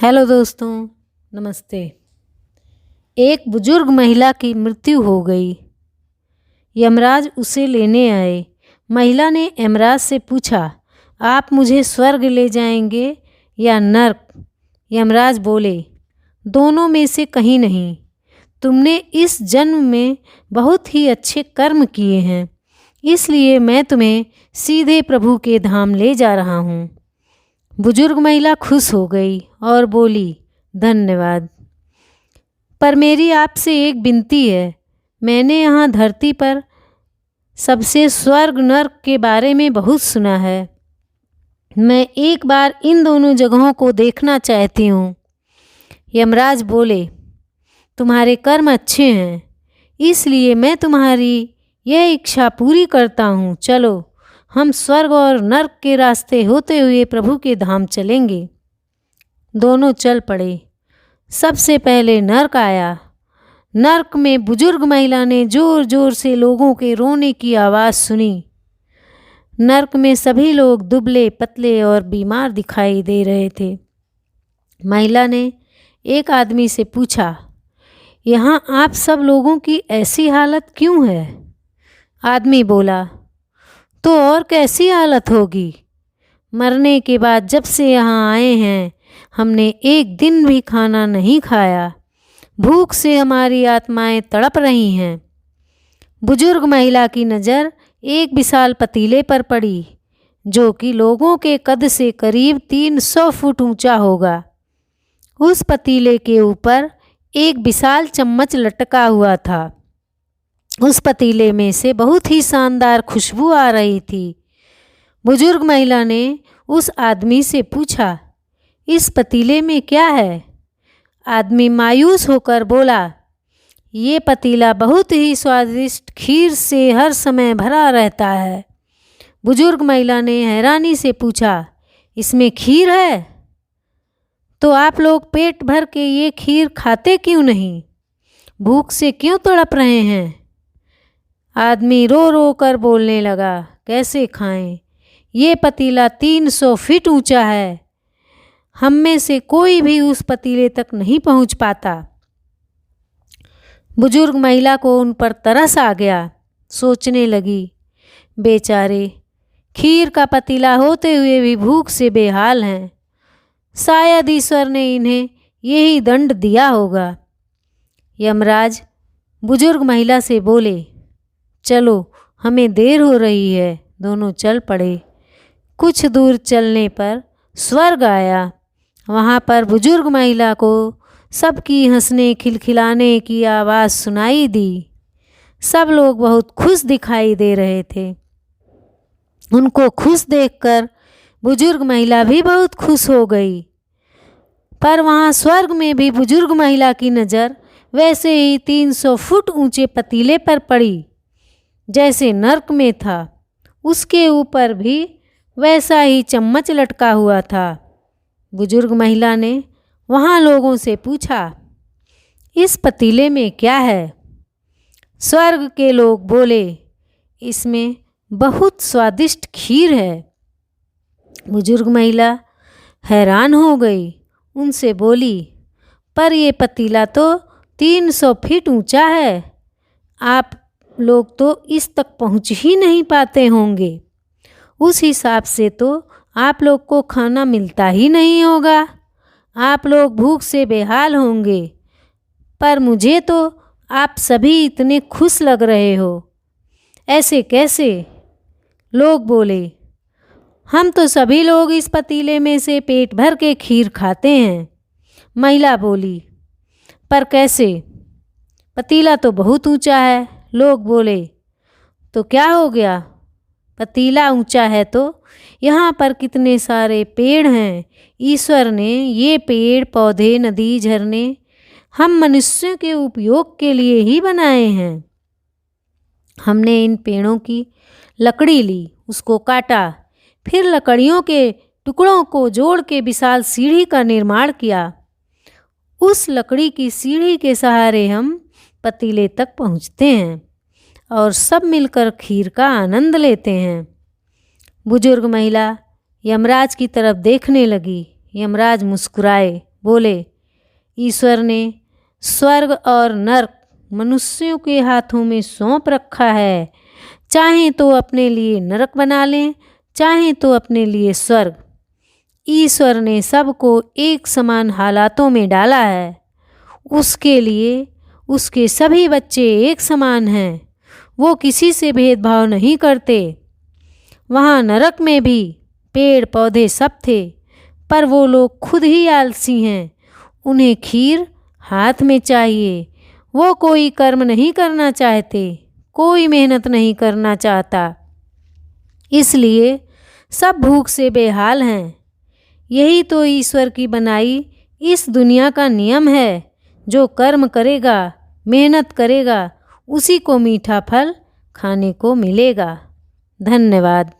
Hello दोस्तों, नमस्ते। एक बुजुर्ग महिला की मृत्यु हो गई। यमराज उसे लेने आए। महिला ने यमराज से पूछा, आप मुझे स्वर्ग ले जाएंगे या नर्क? यमराज बोले, दोनों में से कहीं नहीं। तुमने इस जन्म में बहुत ही अच्छे कर्म किए हैं, इसलिए मैं तुम्हें सीधे प्रभु के धाम ले जा रहा हूँ। बुजुर्ग महिला खुश हो गई और बोली, धन्यवाद, पर मेरी आपसे एक विनती है। मैंने यहाँ धरती पर सबसे स्वर्ग नर्क के बारे में बहुत सुना है। मैं एक बार इन दोनों जगहों को देखना चाहती हूँ। यमराज बोले, तुम्हारे कर्म अच्छे हैं, इसलिए मैं तुम्हारी यह इच्छा पूरी करता हूँ। चलो, हम स्वर्ग और नर्क के रास्ते होते हुए प्रभु के धाम चलेंगे। दोनों चल पड़े। सबसे पहले नर्क आया। नर्क में बुजुर्ग महिला ने जोर जोर से लोगों के रोने की आवाज़ सुनी। नर्क में सभी लोग दुबले पतले और बीमार दिखाई दे रहे थे। महिला ने एक आदमी से पूछा, यहाँ आप सब लोगों की ऐसी हालत क्यों है? आदमी बोला, तो और कैसी हालत होगी? मरने के बाद जब से यहाँ आए हैं, हमने एक दिन भी खाना नहीं खाया। भूख से हमारी आत्माएं तड़प रही हैं। बुजुर्ग महिला की नज़र एक विशाल पतीले पर पड़ी, जो कि लोगों के कद से करीब 300 फुट ऊंचा होगा। उस पतीले के ऊपर एक विशाल चम्मच लटका हुआ था। उस पतीले में से बहुत ही शानदार खुशबू आ रही थी। बुजुर्ग महिला ने उस आदमी से पूछा, इस पतीले में क्या है? आदमी मायूस होकर बोला, ये पतीला बहुत ही स्वादिष्ट खीर से हर समय भरा रहता है। बुजुर्ग महिला ने हैरानी से पूछा, इसमें खीर है? तो आप लोग पेट भर के ये खीर खाते क्यों नहीं? भूख से क्यों तड़प रहे हैं? आदमी रो रो कर बोलने लगा, कैसे खाएं? ये पतीला 300 फीट ऊंचा है। हम में से कोई भी उस पतीले तक नहीं पहुंच पाता। बुजुर्ग महिला को उन पर तरस आ गया। सोचने लगी, बेचारे खीर का पतीला होते हुए भी भूख से बेहाल हैं। शायद ईश्वर ने इन्हें यही दंड दिया होगा। यमराज बुजुर्ग महिला से बोले, चलो, हमें देर हो रही है। दोनों चल पड़े। कुछ दूर चलने पर स्वर्ग आया। वहाँ पर बुजुर्ग महिला को सबकी हंसने खिलखिलाने की आवाज़ सुनाई दी। सब लोग बहुत खुश दिखाई दे रहे थे। उनको खुश देखकर बुजुर्ग महिला भी बहुत खुश हो गई। पर वहाँ स्वर्ग में भी बुजुर्ग महिला की नज़र वैसे ही 300 फुट ऊंचे पतीले पर पड़ी जैसे नर्क में था। उसके ऊपर भी वैसा ही चम्मच लटका हुआ था। बुजुर्ग महिला ने वहाँ लोगों से पूछा, इस पतीले में क्या है? स्वर्ग के लोग बोले, इसमें बहुत स्वादिष्ट खीर है। बुजुर्ग महिला हैरान हो गई। उनसे बोली, पर ये पतीला तो 300 फीट ऊंचा है। आप लोग तो इस तक पहुंच ही नहीं पाते होंगे। उस हिसाब से तो आप लोग को खाना मिलता ही नहीं होगा। आप लोग भूख से बेहाल होंगे। पर मुझे तो आप सभी इतने खुश लग रहे हो, ऐसे कैसे? लोग बोले, हम तो सभी लोग इस पतीले में से पेट भर के खीर खाते हैं। महिला बोली, पर कैसे? पतीला तो बहुत ऊंचा है। लोग बोले, तो क्या हो गया? पतीला ऊंचा है तो यहाँ पर कितने सारे पेड़ हैं। ईश्वर ने ये पेड़ पौधे नदी झरने हम मनुष्यों के उपयोग के लिए ही बनाए हैं। हमने इन पेड़ों की लकड़ी ली, उसको काटा, फिर लकड़ियों के टुकड़ों को जोड़ के विशाल सीढ़ी का निर्माण किया। उस लकड़ी की सीढ़ी के सहारे हम पतीले तक पहुँचते हैं और सब मिलकर खीर का आनंद लेते हैं। बुजुर्ग महिला यमराज की तरफ देखने लगी। यमराज मुस्कुराए, बोले, ईश्वर ने स्वर्ग और नर्क मनुष्यों के हाथों में सौंप रखा है। चाहे तो अपने लिए नरक बना लें, चाहे तो अपने लिए स्वर्ग। ईश्वर ने सबको एक समान हालातों में डाला है। उसके लिए उसके सभी बच्चे एक समान हैं। वो किसी से भेदभाव नहीं करते। वहाँ नरक में भी पेड़ पौधे सब थे, पर वो लोग खुद ही आलसी हैं। उन्हें खीर हाथ में चाहिए। वो कोई कर्म नहीं करना चाहते, कोई मेहनत नहीं करना चाहता, इसलिए सब भूख से बेहाल हैं। यही तो ईश्वर की बनाई इस दुनिया का नियम है। जो कर्म करेगा, मेहनत करेगा, उसी को मीठा फल खाने को मिलेगा। धन्यवाद।